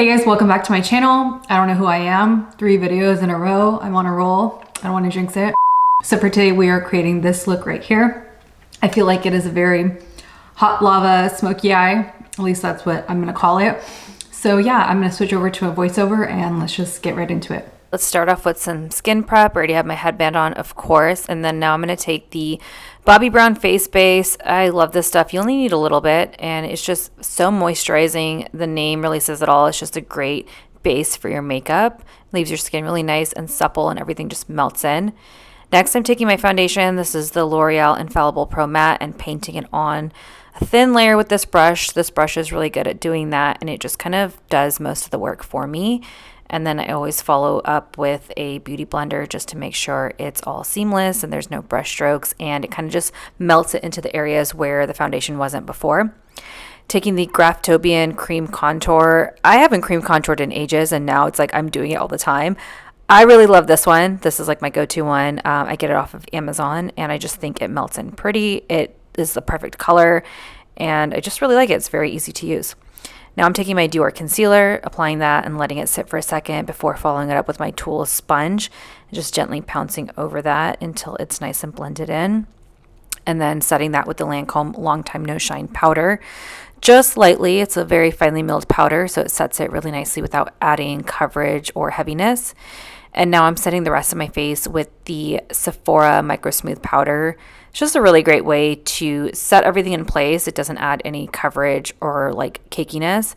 Hey guys, welcome back to my channel. I don't know who I am. 3 videos in a row. I'm on a roll. I don't want to jinx it. So for today we are creating this look right here. I feel like it is a very hot lava smoky eye. At least that's what I'm going to call it. So yeah, I'm going to switch over to a voiceover and let's just get right into it. Let's start off with some skin prep. I already have my headband on, of course. And then now I'm going to take the Bobbi Brown face base. I love this stuff. You only need a little bit and it's just so moisturizing. The name really says it all. It's just a great base for your makeup. Leaves your skin really nice and supple and everything just melts in. Next, I'm taking my foundation. This is the L'Oreal Infallible Pro Matte and painting it on a thin layer with this brush. This brush is really good at doing that and it just kind of does most of the work for me. And then I always follow up with a beauty blender just to make sure it's all seamless and there's no brush strokes and it kind of just melts it into the areas where the foundation wasn't before. Taking the Graftobian Cream Contour. I haven't cream contoured in ages and now it's like I'm doing it all the time. I really love this one. This is like my go-to one. I get it off of Amazon and I just think it melts in pretty. It is the perfect color and I just really like it. It's very easy to use. Now I'm taking my Dior concealer, applying that and letting it sit for a second before following it up with my Tool sponge, and just gently pouncing over that until it's nice and blended in. And then setting that with the Lancome Long Time No Shine powder. Just lightly, it's a very finely milled powder, so it sets it really nicely without adding coverage or heaviness. And now I'm setting the rest of my face with the Sephora Micro Smooth powder. It's just a really great way to set everything in place. It doesn't add any coverage or like cakiness.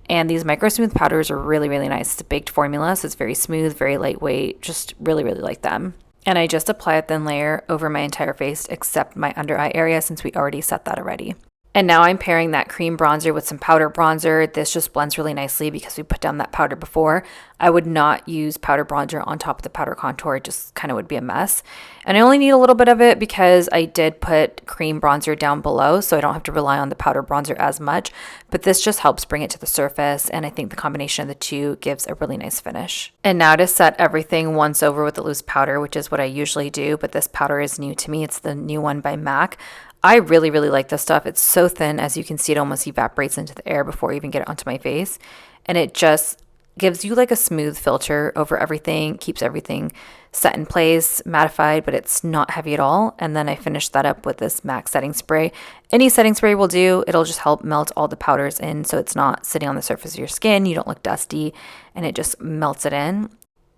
And these Micro Smooth powders are really, really nice. It's a baked formula, so it's very smooth, very lightweight. Just really, really like them. And I just apply a thin layer over my entire face except my under eye area since we already set that already. And now I'm pairing that cream bronzer with some powder bronzer. This just blends really nicely because we put down that powder before. I would not use powder bronzer on top of the powder contour. It just kind of would be a mess. And I only need a little bit of it because I did put cream bronzer down below, so I don't have to rely on the powder bronzer as much. But this just helps bring it to the surface, and I think the combination of the two gives a really nice finish. And now to set everything once over with the loose powder, which is what I usually do, but this powder is new to me. It's the new one by MAC. I really, really like this stuff. It's so thin. As you can see, it almost evaporates into the air before I even get it onto my face. And it just gives you like a smooth filter over everything, keeps everything set in place, mattified, but it's not heavy at all. And then I finish that up with this MAC setting spray. Any setting spray will do. It'll just help melt all the powders in so it's not sitting on the surface of your skin. You don't look dusty and it just melts it in.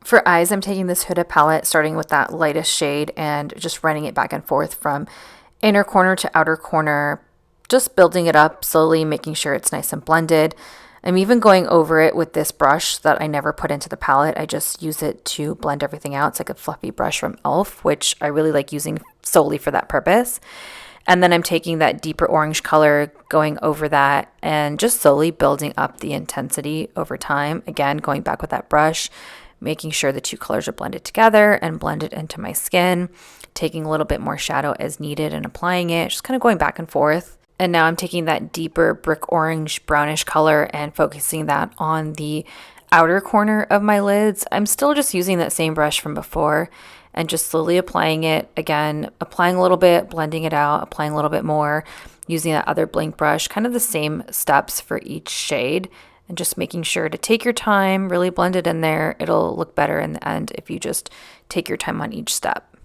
For eyes, I'm taking this Huda palette, starting with that lightest shade and just running it back and forth from inner corner to outer corner, just building it up slowly, making sure it's nice and blended. I'm even going over it with this brush that I never put into the palette. I just use it to blend everything out. It's like a fluffy brush from e.l.f., which I really like using solely for that purpose. And then I'm taking that deeper orange color, going over that and just slowly building up the intensity over time. Again, going back with that brush, making sure the two colors are blended together and blended into my skin, taking a little bit more shadow as needed and applying it, just kind of going back and forth. And now I'm taking that deeper brick orange brownish color and focusing that on the outer corner of my lids. I'm still just using that same brush from before and just slowly applying it. Again, applying a little bit, blending it out, applying a little bit more, using that other blink brush, kind of the same steps for each shade. And just making sure to take your time, really blend it in there. It'll look better in the end if you just take your time on each step.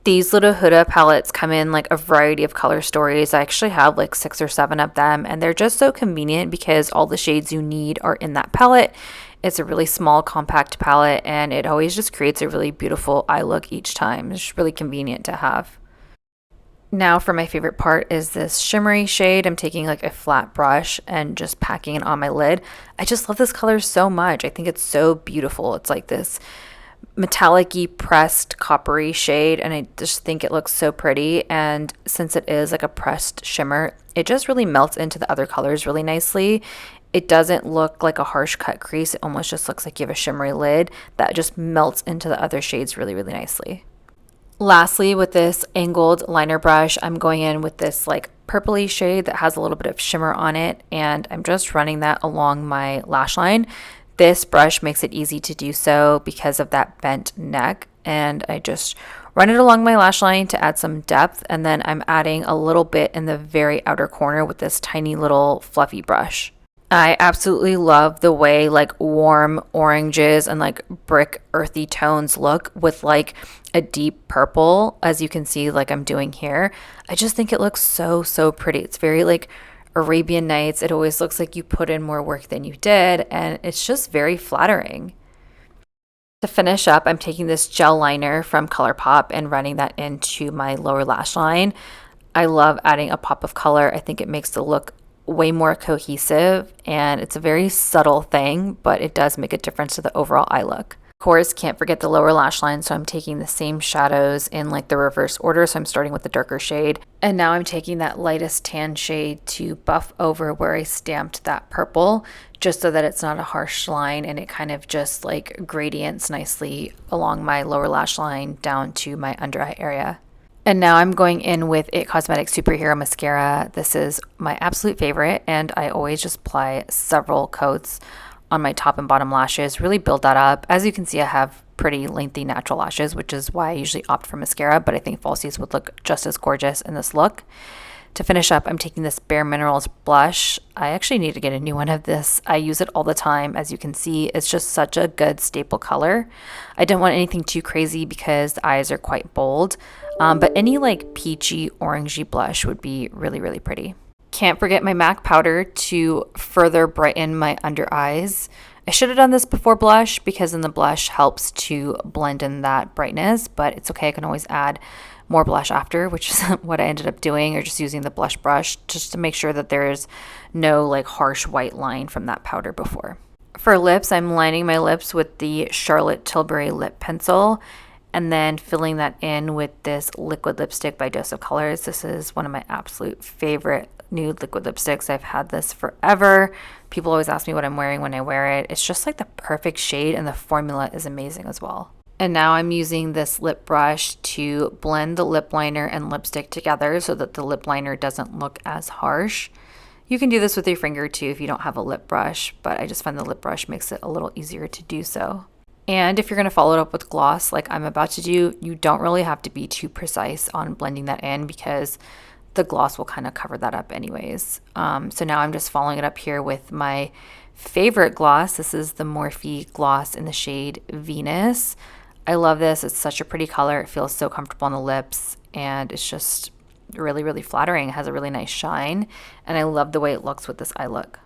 These little Huda palettes come in like a variety of color stories. I actually have like 6 or 7 of them and they're just so convenient because all the shades you need are in that palette. It's a really small compact palette and it always just creates a really beautiful eye look each time. It's really convenient to have. Now for my favorite part is this shimmery shade. I'm taking like a flat brush and just packing it on my lid. I just love this color so much. I think it's so beautiful. It's like this metallic-y pressed coppery shade and I just think it looks so pretty. And since it is like a pressed shimmer, it just really melts into the other colors really nicely. It doesn't look like a harsh cut crease. It almost just looks like you have a shimmery lid that just melts into the other shades really, really nicely. Lastly, with this angled liner brush, I'm going in with this like purpley shade that has a little bit of shimmer on it, and I'm just running that along my lash line. This brush makes it easy to do so because of that bent neck, and I just run it along my lash line to add some depth, and then I'm adding a little bit in the very outer corner with this tiny little fluffy brush. I absolutely love the way like warm oranges and like brick earthy tones look with like a deep purple, as you can see like I'm doing here. I just think it looks so pretty. It's very like Arabian Nights. It always looks like you put in more work than you did, and it's just very flattering. To finish up, I'm taking this gel liner from ColourPop and running that into my lower lash line. I love adding a pop of color. I think it makes the look way more cohesive, and it's a very subtle thing, but it does make a difference to the overall eye look. Of course, can't forget the lower lash line, so I'm taking the same shadows in like the reverse order. So I'm starting with the darker shade, and now I'm taking that lightest tan shade to buff over where I stamped that purple, just so that it's not a harsh line and it kind of just like gradients nicely along my lower lash line down to my under eye area. And now I'm going in with It Cosmetics Superhero Mascara. This is my absolute favorite, and I always just apply several coats on my top and bottom lashes, really build that up. As you can see, I have pretty lengthy natural lashes, which is why I usually opt for mascara, but I think falsies would look just as gorgeous in this look. To finish up, I'm taking this Bare Minerals blush. I actually need to get a new one of this. I use it all the time. As you can see, it's just such a good staple color. I don't want anything too crazy because the eyes are quite bold, but any like peachy, orangey blush would be really pretty. Can't forget my MAC powder to further brighten my under eyes. I should have done this before blush because then the blush helps to blend in that brightness, but it's okay. I can always add more blush after, which is what I ended up doing, or just using the blush brush just to make sure that there's no like harsh white line from that powder before. For lips, I'm lining my lips with the Charlotte Tilbury lip pencil and then filling that in with this liquid lipstick by Dose of Colors. This is one of my absolute favorite nude liquid lipsticks. I've had this forever. People always ask me what I'm wearing when I wear it. It's just like the perfect shade, and the formula is amazing as well. And now I'm using this lip brush to blend the lip liner and lipstick together so that the lip liner doesn't look as harsh. You can do this with your finger too if you don't have a lip brush, but I just find the lip brush makes it a little easier to do so. And if you're going to follow it up with gloss like I'm about to do, you don't really have to be too precise on blending that in because the gloss will kind of cover that up anyways. So now I'm just following it up here with my favorite gloss. This is the Morphe gloss in the shade Venus. I love this. It's such a pretty color. It feels so comfortable on the lips, and it's just really flattering. It has a really nice shine, and I love the way it looks with this eye look.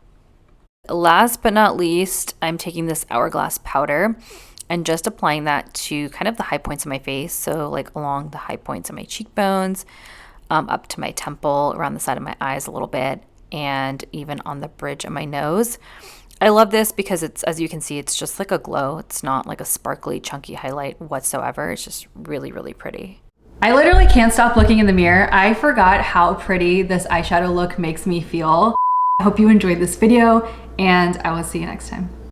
Last but not least, I'm taking this Hourglass powder and just applying that to kind of the high points of my face. So like along the high points of my cheekbones, up to my temple, around the side of my eyes a little bit, and even on the bridge of my nose. I love this because it's, as you can see, it's just like a glow. It's not like a sparkly, chunky highlight whatsoever. It's just really pretty. I literally can't stop looking in the mirror. I forgot how pretty this eyeshadow look makes me feel. I hope you enjoyed this video, and I will see you next time.